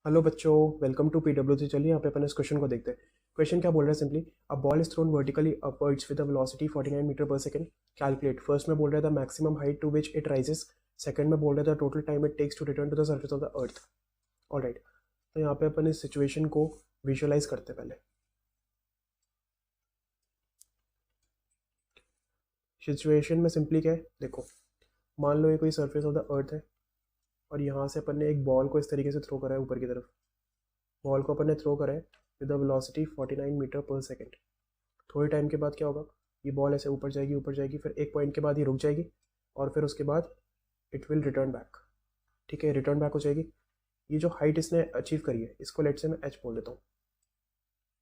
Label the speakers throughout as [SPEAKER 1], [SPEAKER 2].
[SPEAKER 1] Hello बच्चों, welcome to पीडब्ल्यूसी। चलिए यहाँ पे अपन इस क्वेश्चन को देखते हैं। क्वेश्चन क्या बोल रहा है? Simply a ball is thrown vertically upwards with a velocity 49 metre per second. Calculate. First में बोल रहा था maximum height to which it rises. Second में बोल रहा था total time it takes to return to the surface of the earth. Alright, तो यहाँ पे अपन इस सिचुएशन को विजुअलाइज करते हैं पहले। सिचुएशन में सिंपली क्या है, देखो, मान लो ये कोई सर्फेस ऑफ द अर्थ है और यहाँ से अपन ने एक बॉल को इस तरीके से थ्रो करा है ऊपर की तरफ। बॉल को अपन ने थ्रो करा है with a velocity 49 metre per second. थोड़े टाइम के बाद क्या होगा, ये बॉल ऐसे ऊपर जाएगी, फिर एक पॉइंट के बाद ये रुक जाएगी और फिर उसके बाद इट विल रिटर्न बैक। ठीक है, रिटर्न बैक हो जाएगी। ये जो हाइट इसने अचीव करी है, इसको लेट से मैं एच बोल देता हूँ।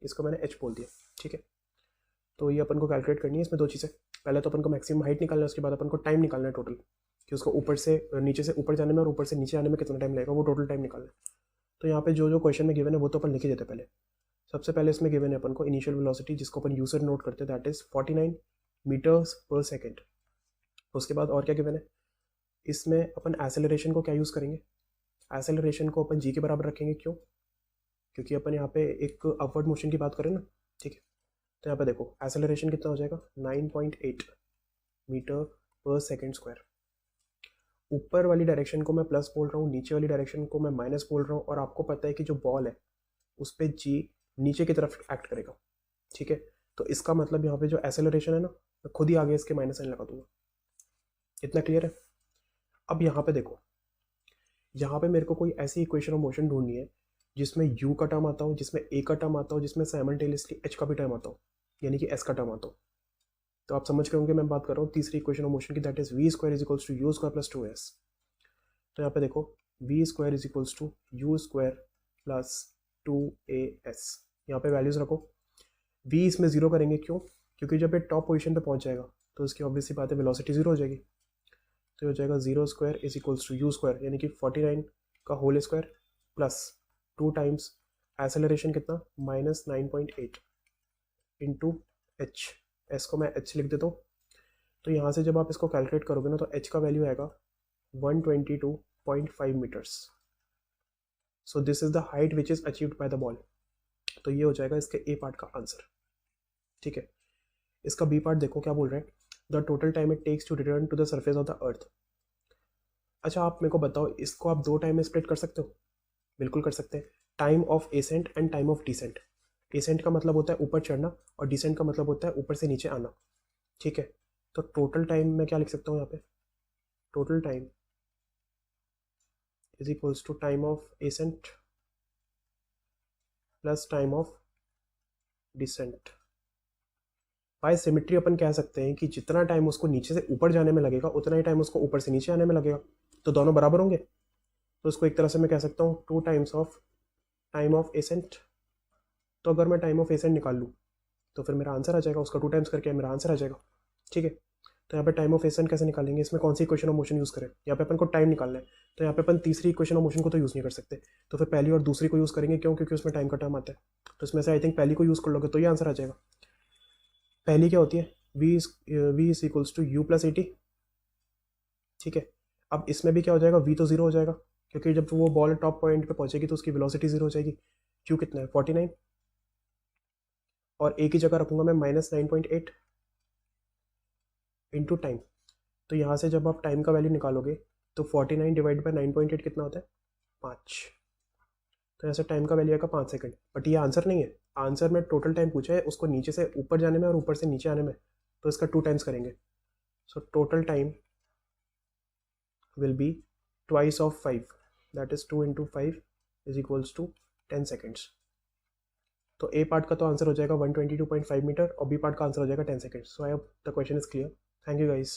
[SPEAKER 1] इसको मैंने एच बोल दिया। ठीक है, तो ये अपन को कैलकुलेट करनी है। इसमें दो चीज़ें, पहले तो अपन को मैक्सिमम हाइट निकालना है, उसके बाद अपन को टाइम निकालना है टोटल, कि उसको ऊपर से नीचे से ऊपर जाने में और ऊपर से नीचे आने में कितना टाइम लगेगा, वो टोटल टाइम निकालना है। तो यहाँ पे जो जो क्वेश्चन में गिवन है वो तो अपन लिख ही देते पहले। सबसे पहले इसमें गिवन है अपन को इनिशियल वेलोसिटी, जिसको अपन यूजर नोट करते हैं, दैट इज 49 मीटर्स पर सेकेंड। उसके बाद और क्या गिवन है, इसमें अपन एसेलरेशन को क्या यूज़ करेंगे, एसेलरेशन को अपन जी के बराबर रखेंगे। क्यों? क्योंकि अपन यहाँ पे एक अपवर्ड मोशन की बात करें ना। ठीक है, तो यहाँ पे देखो एसेलरेशन कितना हो जाएगा, 9.8 मीटर पर सेकेंड स्क्वायर। ऊपर वाली डायरेक्शन को मैं प्लस बोल रहा हूँ, नीचे वाली डायरेक्शन को मैं माइनस बोल रहा हूँ, और आपको पता है कि जो बॉल है उस पर जी नीचे की तरफ एक्ट करेगा। ठीक है, तो इसका मतलब यहाँ पे जो एसेलरेशन है ना, मैं खुद ही आगे इसके माइनस साइन लगा दूंगा। इतना क्लियर है? अब यहाँ पे देखो, यहाँ पे मेरे को कोई ऐसी इक्वेशन ऑफ मोशन ढूंढनी है जिसमें u का टर्म आता हो, जिसमें a का टर्म आता हो, जिसमें साइमल्टेनियसली h का भी टर्म आता हो, यानी कि s का टर्म आता हो। तो आप समझ गए होंगे मैं बात कर रहा हूँ तीसरी इक्वेशन ऑफ मोशन की, that is v square is equals to u square plus 2s। तो यहाँ पे देखो, v square is equals to u square plus 2as। यहाँ पे वैल्यूज रखो। v इसमें जीरो करेंगे, क्यों? क्योंकि जब ये टॉप पोजिशन पे पहुंच जाएगा तो इसकी ऑब्वियसली बात है वेलोसिटी जीरो हो जाएगी। तो हो जाएगा zero square is equals to u square, यानी कि 49 का whole square plus 2 times acceleration कितना, -9.8 इंटू एच। एस को मैं एच लिख देता हूँ। तो यहाँ से जब आप इसको कैलकुलेट करोगे ना, तो एच का वैल्यू आएगा 122.5 metres. So this is the height which is achieved by the ball. तो ये हो जाएगा इसके ए पार्ट का आंसर। ठीक है, इसका बी पार्ट देखो क्या बोल रहे हैं, the total time it takes to return to the surface of the earth. अच्छा, आप मेरे को बताओ, इसको आप दो टाइम में स्प्लिट कर सकते हो? बिल्कुल कर सकते हैं। Time of ascent and time of descent. Ascent का मतलब होता है ऊपर चढ़ना, और डिसेंट का मतलब होता है ऊपर से नीचे आना। ठीक है, तो टोटल टाइम मैं क्या लिख सकता हूँ यहाँ पे, total time is equals to time of ascent plus time of descent. By symmetry अपन कह सकते हैं कि जितना टाइम उसको नीचे से ऊपर जाने में लगेगा उतना ही टाइम उसको ऊपर से नीचे आने में लगेगा, तो दोनों बराबर होंगे। तो इसको एक तरह से मैं कह सकता हूँ 2 times of time of accent. तो अगर मैं टाइम ऑफ एसेंट निकाल लूँ तो फिर मेरा आंसर आ जाएगा, उसका 2 टाइम्स करके मेरा आंसर आ जाएगा। ठीक है, तो यहाँ पे टाइम ऑफ एसेंट कैसे निकालेंगे, इसमें कौन सी इक्वेशन ऑफ मोशन यूज़ करें? यहाँ पे अपन को टाइम निकालना है, तो यहाँ पे अपन तीसरी इक्वेशन ऑफ मोशन को तो यूज़ नहीं कर सकते, तो फिर पहली और दूसरी को यूज़ करेंगे। क्यों? क्योंकि उसमें टाइम का टर्म आता है। तो इसमें से आई थिंक पहली को यूज़ कर लोगे तो ये आंसर आ जाएगा। पहली क्या होती है, v is equals to u plus 80। ठीक है, अब इसमें भी क्या हो जाएगा, वी तो जीरो हो जाएगा, क्योंकि जब वो बॉल टॉप पॉइंट पे पहुंचेगी तो उसकी वेलोसिटी जीरो हो जाएगी। क्यू कितना है, 49, और ए की जगह रखूंगा मैं -9.8 इंटू टाइम। तो यहाँ से जब आप टाइम का वैल्यू निकालोगे तो 49 डिवाइड बाई 9.8 कितना होता है, 5। तो यहाँ से टाइम का वैल्यू आएगा 5 सेकंड। बट ये आंसर नहीं है, आंसर में टोटल टाइम पूछा है, उसको नीचे से ऊपर जाने में और ऊपर से नीचे आने में, तो इसका 2 टाइम्स करेंगे। So total time will be twice of 5, that is 2 into 5 is equals to 10 seconds। तो ए पार्ट का तो आंसर हो जाएगा 122.5 मीटर और बी पार्ट का आंसर हो जाएगा 10 second. So I hope the question is clear. Thank you guys.